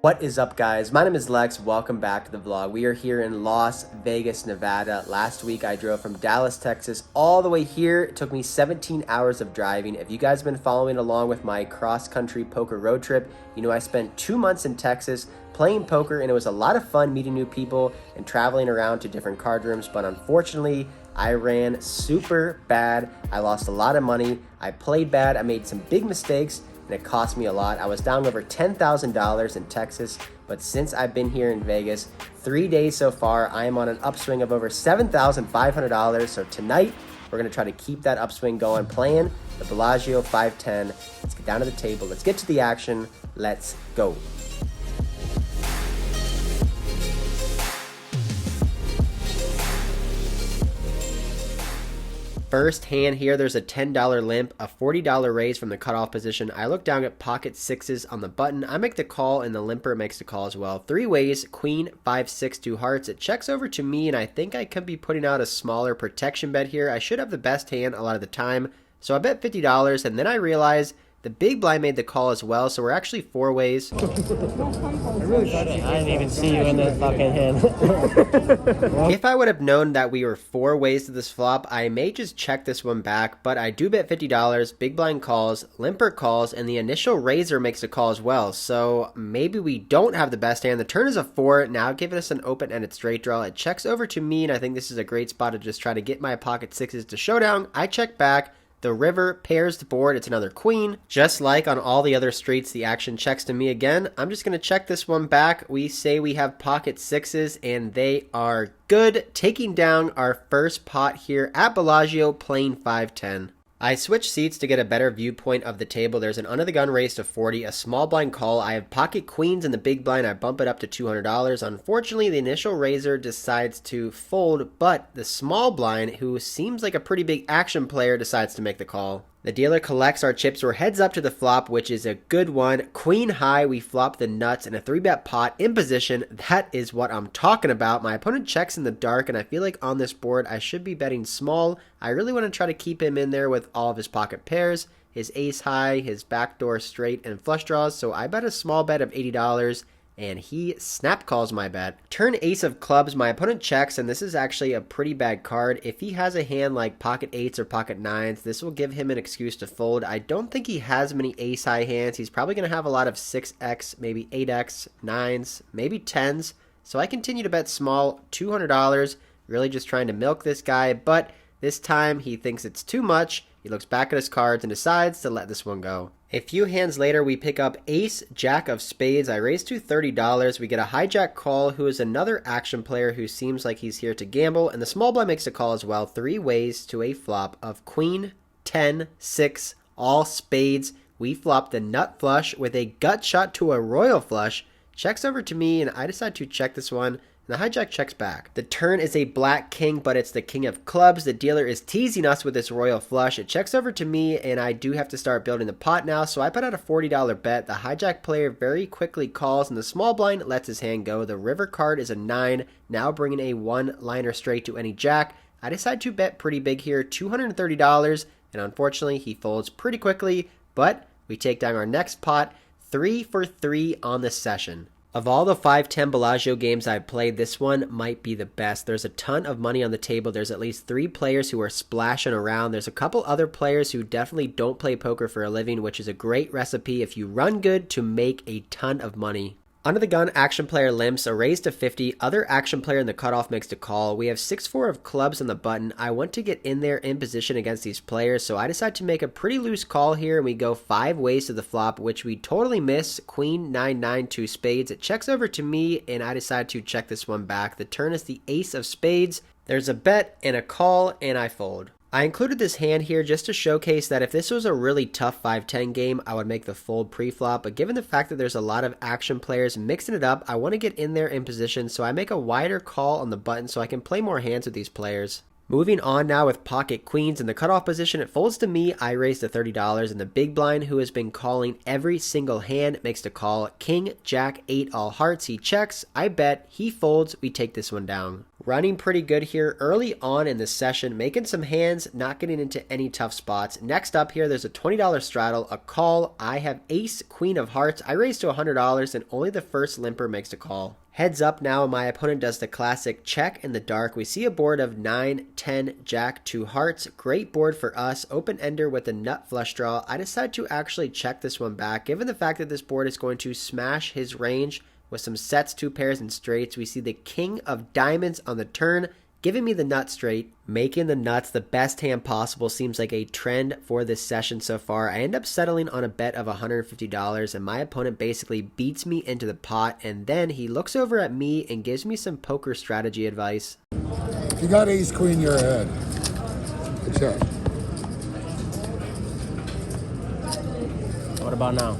What is up, guys? My name is Lex. Welcome back to the vlog. We are here in Las Vegas, Nevada. Last week I drove from Dallas, Texas all the way here. It took me 17 hours of driving. If you guys have been following along with my cross-country poker road trip, you know I spent 2 months in Texas playing poker, and it was a lot of fun meeting new people and traveling around to different card rooms. But unfortunately, I ran super bad. I lost a lot of money. I played bad. I made some big mistakes, and it cost me a lot. I was down over $10,000 in Texas, but since I've been here in Vegas, 3 days so far, I am on an upswing of over $7,500. So tonight, we're gonna try to keep that upswing going, playing the Bellagio 510. Let's get down to the table. Let's get to the action. Let's go. First hand here, there's a $10 limp, a $40 raise from the cutoff position. I look down at pocket sixes on the button. I make the call, and the limper makes the call as well. Three ways, queen, 5-6, 2 hearts. It checks over to me, and I think I could be putting out a smaller protection bet here. I should have the best hand a lot of the time, so I bet $50, and then I realize the big blind made the call as well, so we're actually 4 ways. I didn't even see you in the fucking hand. If I would have known that we were 4 ways to this flop, I may just check this one back, but I do bet $50, big blind calls, limper calls, and the initial raiser makes a call as well, so maybe we don't have the best hand. The turn is a 4, now giving us an open-ended straight draw. It checks over to me, and I think this is a great spot to just try to get my pocket sixes to showdown. I check back. The river pairs the board. It's another queen. Just like on all the other streets, the action checks to me again. I'm just going to check this one back. We say we have pocket sixes, and they are good. Taking down our first pot here at Bellagio, playing 510. I switch seats to get a better viewpoint of the table. There's an under the gun raise to 40, a small blind call. I have pocket queens in the big blind. I bump it up to $200. Unfortunately, the initial raiser decides to fold, but the small blind, who seems like a pretty big action player, decides to make the call. The dealer collects our chips. We're heads up to the flop, which is a good one. Queen high, we flop the nuts in a 3-bet pot in position. That is what I'm talking about. My opponent checks in the dark, and I feel like on this board, I should be betting small. I really want to try to keep him in there with all of his pocket pairs, his ace high, his backdoor straight, and flush draws. So I bet a small bet of $80. And he snap calls my bet. Turn ace of clubs, my opponent checks, and this is actually a pretty bad card. If he has a hand like pocket eights or pocket nines, this will give him an excuse to fold. I don't think he has many ace high hands. He's probably going to have a lot of 6x, maybe 8x, 9s, maybe 10s. So I continue to bet small, $200, really just trying to milk this guy, but this time he thinks it's too much. He looks back at his cards and decides to let this one go. A few hands later, we pick up ace, jack of spades. I raise to $30. We get a hijack call, who is another action player who seems like he's here to gamble. And the small blind makes a call as well. 3 ways to a flop of queen, 10, 6, all spades. We flop the nut flush with a gut shot to a royal flush. Checks over to me, and I decide to check this one. The hijack checks back. The turn is a black king, but it's the king of clubs. The dealer is teasing us with this royal flush. It checks over to me, and I do have to start building the pot now, so I put out a $40 bet. The hijack player very quickly calls, and the small blind lets his hand go. The river card is a 9, now bringing a 1-liner straight to any jack. I decide to bet pretty big here, $230, and unfortunately, he folds pretty quickly, but we take down our next pot, 3 for 3 on the session. Of all the 510 Bellagio games I've played, this one might be the best. There's a ton of money on the table. There's at least 3 players who are splashing around. There's a couple other players who definitely don't play poker for a living, which is a great recipe if you run good to make a ton of money. Under the gun, action player limps, a raise to 50. Other action player in the cutoff makes the call. We have 6-4 of clubs on the button. I want to get in there in position against these players, so I decide to make a pretty loose call here, and we go 5 ways to the flop, which we totally miss. Queen, 9, 9, 2 spades. It checks over to me, and I decide to check this one back. The turn is the ace of spades. There's a bet and a call, and I fold. I included this hand here just to showcase that if this was a really tough 5-10 game, I would make the fold pre-flop, but given the fact that there's a lot of action players mixing it up, I want to get in there in position, so I make a wider call on the button so I can play more hands with these players. Moving on now with pocket queens in the cutoff position, it folds to me. I raise to $30, and the big blind, who has been calling every single hand, makes the call. King, jack, 8, all hearts. He checks. I bet. He folds. We take this one down. Running pretty good here early on in the session, making some hands, not getting into any tough spots. Next up here, there's a $20 straddle, a call. I have ace, queen of hearts. I raise to $100, and only the first limper makes a call. Heads up now, my opponent does the classic check in the dark. We see a board of 9, 10, jack, 2 hearts. Great board for us. Open ender with a nut flush draw. I decide to actually check this one back. Given the fact that this board is going to smash his range with some sets, 2 pairs, and straights, we see the king of diamonds on the turn, giving me the nut straight. Making the nuts the best hand possible seems like a trend for this session so far. I end up settling on a bet of $150, and my opponent basically beats me into the pot, and then he looks over at me and gives me some poker strategy advice. If you got ace queen, you're ahead. Check. What about now?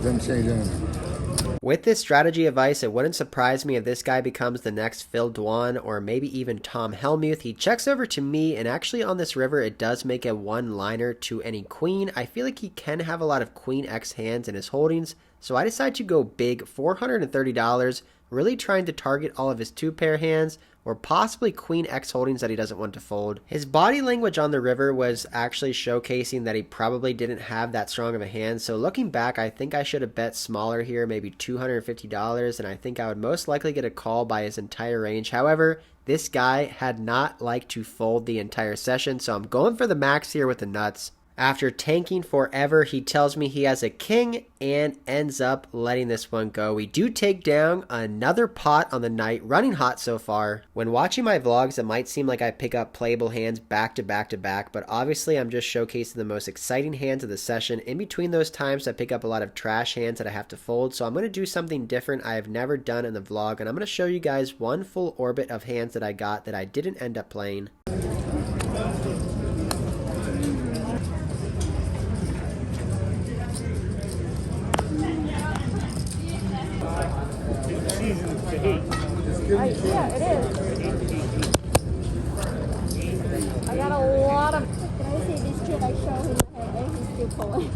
Didn't change anything. With this strategy advice, it wouldn't surprise me if this guy becomes the next Phil Dwan or maybe even Tom Helmuth. He checks over to me, and actually on this river, it does make a one-liner to any queen. I feel like he can have a lot of queen X hands in his holdings, so I decide to go big, $430, really trying to target all of his 2-pair hands, or possibly queen X holdings that he doesn't want to fold. His body language on the river was actually showcasing that he probably didn't have that strong of a hand, so looking back, I think I should have bet smaller here, maybe $250, and I think I would most likely get a call by his entire range. However, this guy had not liked to fold the entire session, so I'm going for the max here with the nuts. After tanking forever, he tells me he has a king and ends up letting this one go. We do take down another pot on the night, running hot so far. When watching my vlogs, it might seem like I pick up playable hands back to back to back, but obviously I'm just showcasing the most exciting hands of the session. In between those times, I pick up a lot of trash hands that I have to fold, so I'm going to do something different I have never done in the vlog, and I'm going to show you guys one full orbit of hands that I got that I didn't end up playing. Yeah, it is. I got a lot of. Can I see this kid I showed him and he's still pulling?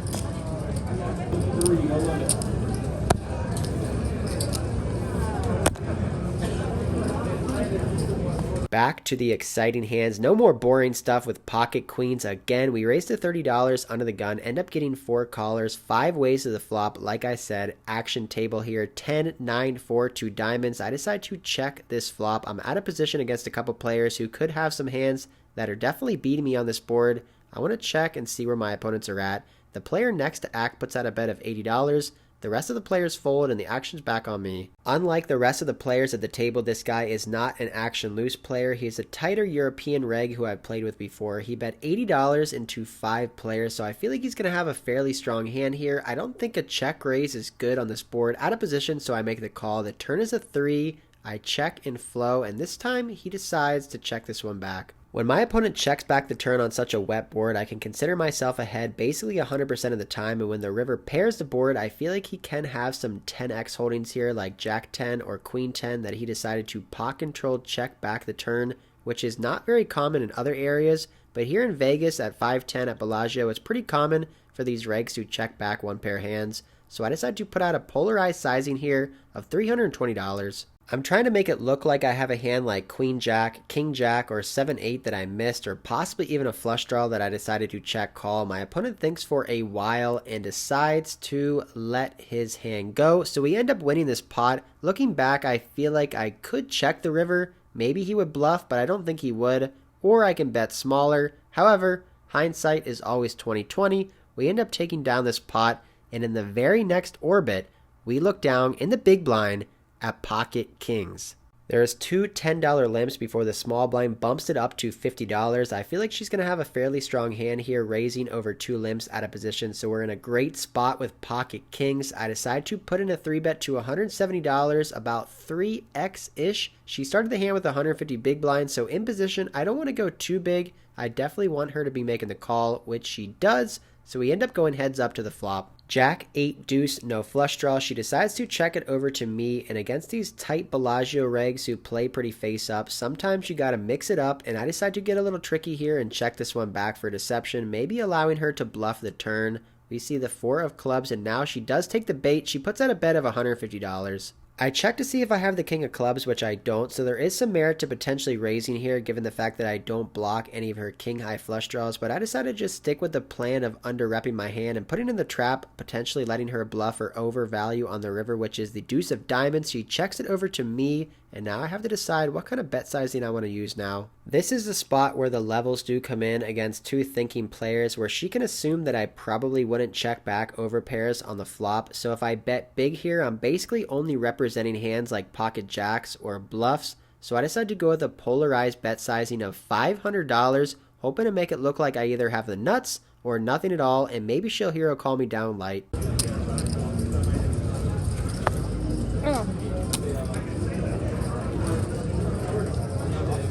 Back to the exciting hands. No more boring stuff with pocket queens. Again, we raised to $30 under the gun. End up getting 4 callers, 5 ways to the flop. Like I said, action table here. 10, 9, 4, 2 diamonds. I decide to check this flop. I'm out of position against a couple players who could have some hands that are definitely beating me on this board. I want to check and see where my opponents are at. The player next to act puts out a bet of $80. The rest of the players fold, and the action's back on me. Unlike the rest of the players at the table, this guy is not an action loose player. He's a tighter European reg who I've played with before. He bet $80 into 5 players, so I feel like he's going to have a fairly strong hand here. I don't think a check raise is good on this board. Out of position, so I make the call. The turn is a 3. I check and flow, and this time he decides to check this one back. When my opponent checks back the turn on such a wet board, I can consider myself ahead basically 100% of the time, and when the river pairs the board, I feel like he can have some 10x holdings here, like Jack 10 or Queen 10, that he decided to pot control check back the turn, which is not very common in other areas, but here in Vegas at 510 at Bellagio, it's pretty common for these regs to check back 1 pair hands, so I decided to put out a polarized sizing here of $320. I'm trying to make it look like I have a hand like Queen Jack, King Jack, or 7-8 that I missed, or possibly even a flush draw that I decided to check call. My opponent thinks for a while and decides to let his hand go, so we end up winning this pot. Looking back, I feel like I could check the river. Maybe he would bluff, but I don't think he would, or I can bet smaller. However, hindsight is always 20/20. We end up taking down this pot, and in the very next orbit, we look down in the big blind at pocket kings. There's 2 $10 limps before the small blind bumps it up to $50. I feel like she's going to have a fairly strong hand here, raising over 2 limps out of position, so we're in a great spot with pocket kings. I decide to put in a 3-bet to $170, about 3x-ish. She started the hand with 150 big blinds, so in position, I don't want to go too big. I definitely want her to be making the call, which she does, so we end up going heads up to the flop. Jack 8 deuce, no flush draw. She decides to check it over to me, and against these tight Bellagio regs who play pretty face up, sometimes you gotta mix it up, and I decide to get a little tricky here and check this one back for deception, maybe allowing her to bluff the turn. We see the 4 of clubs, and now she does take the bait. She puts out a bet of $150. I check to see if I have the king of clubs, which I don't, so there is some merit to potentially raising here given the fact that I don't block any of her king high flush draws, but I decided to just stick with the plan of under repping my hand and putting in the trap, potentially letting her bluff or overvalue on the river, which is the deuce of diamonds. She checks it over to me, and now I have to decide what kind of bet sizing I want to use now. This is the spot where the levels do come in against two thinking players, where she can assume that I probably wouldn't check back over pairs on the flop. So if I bet big here, I'm basically only representing hands like pocket jacks or bluffs. So I decided to go with a polarized bet sizing of $500, hoping to make it look like I either have the nuts or nothing at all, and maybe she'll hero call me down light.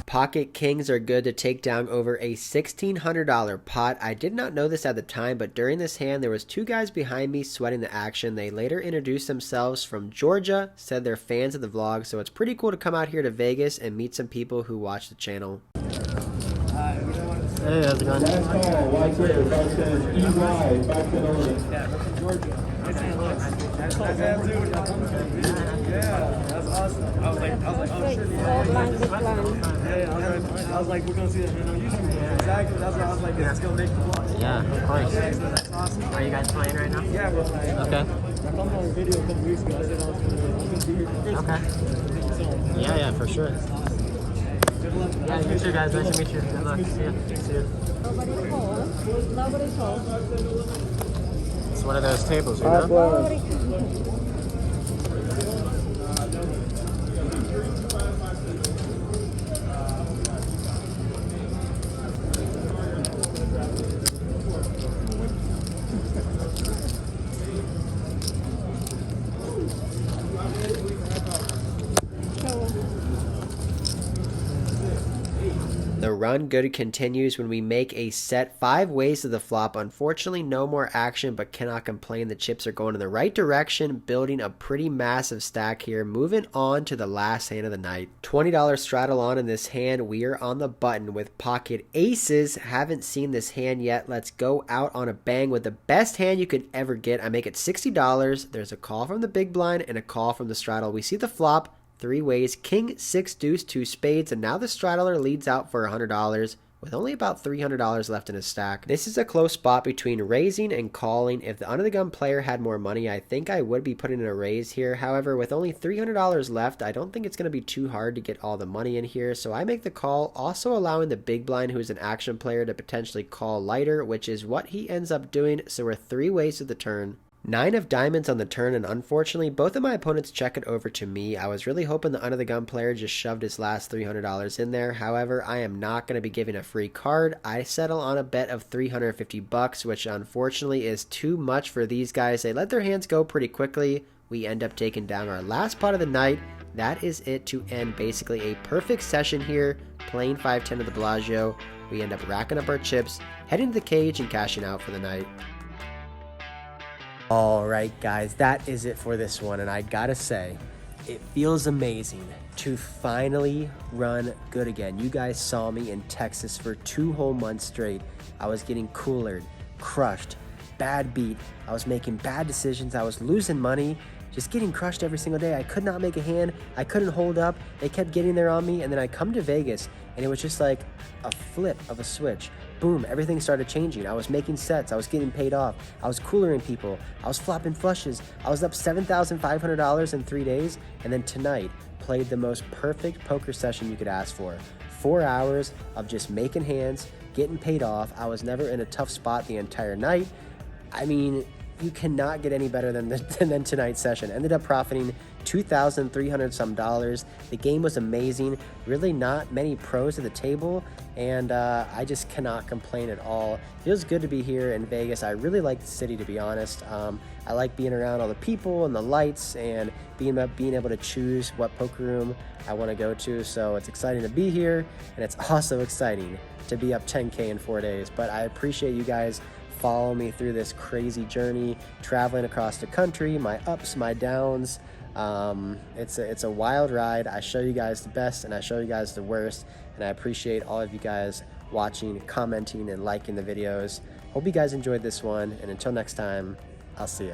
Pocket kings are good to take down over a $1,600 pot. I did not know this at the time, but during this hand there was two guys behind me sweating the action. They later introduced themselves from Georgia, said they're fans of the vlog, so it's pretty cool to come out here to Vegas and meet some people who watch the channel. Hey, how's it going? That's awesome. I was like, oh shit. I was like, we're gonna see that on YouTube. Exactly. That's why I was like, let's go make the vlog. Yeah, of course. That's awesome. Are you guys playing right now? Yeah, we're playing. Okay. I filmed on a video a couple weeks ago. I said I was gonna be here for Christmas. Okay. Yeah, for sure. Yeah, you too, guys. Nice to meet you. Good luck. See ya. See ya. Nobody calls. Nobody calls. It's one of those tables, you know? Nobody calls. The run good continues when we make a set 5 ways to the flop. Unfortunately, no more action, but cannot complain. The chips are going in the right direction, building a pretty massive stack here. Moving on to the last hand of the night. $20 straddle on in this hand. We are on the button with pocket aces. Haven't seen this hand yet. Let's go out on a bang with the best hand you could ever get. I make it $60. There's a call from the big blind and a call from the straddle. We see the flop. 3 ways, king, 6 deuce, 2 spades, and now the straddler leads out for $100 with only about $300 left in his stack. This is a close spot between raising and calling. If the under the gun player had more money, I think I would be putting in a raise here. However, with only $300 left, I don't think it's going to be too hard to get all the money in here, so I make the call, also allowing the big blind, who is an action player, to potentially call lighter, which is what he ends up doing. So we're 3 ways to the turn. 9 of diamonds on the turn, and unfortunately both of my opponents check it over to me. I was really hoping the under the gun player just shoved his last $300 in there. However, I am not going to be giving a free card. I settle on a bet of $350, which unfortunately is too much for these guys. They let their hands go pretty quickly. We end up taking down our last pot of the night. That is it to end basically a perfect session here, playing 5-10 of the Bellagio. We end up racking up our chips, heading to the cage, and cashing out for the night. Alright guys, that is it for this one, and I gotta say, it feels amazing to finally run good again. You guys saw me in Texas for 2 whole months straight. I was getting coolered, crushed, bad beat. I was making bad decisions. I was losing money, just getting crushed every single day. I could not make a hand. I couldn't hold up. They kept getting there on me, and then I come to Vegas, and it was just like a flip of a switch. Boom, everything started changing. I was making sets. I was getting paid off. I was coolering people. I was flopping flushes. I was up $7,500 in 3 days. And then tonight, played the most perfect poker session you could ask for. 4 hours of just making hands, getting paid off. I was never in a tough spot the entire night. I mean, you cannot get any better than tonight's session. Ended up profiting $2,300 some dollars. The game was amazing. Really not many pros at the table, and I just cannot complain at all. Feels good to be here in Vegas. I really like the city, to be honest. I like being around all the people and the lights, and being able to choose what poker room I want to go to. So it's exciting to be here, and it's also exciting to be up 10K in 4 days. But I appreciate you guys follow me through this crazy journey, traveling across the country, my ups, my downs. It's a wild ride. I show you guys the best and I show you guys the worst, and I appreciate all of you guys watching, commenting, and liking the videos. Hope you guys enjoyed this one, and until next time, I'll see ya.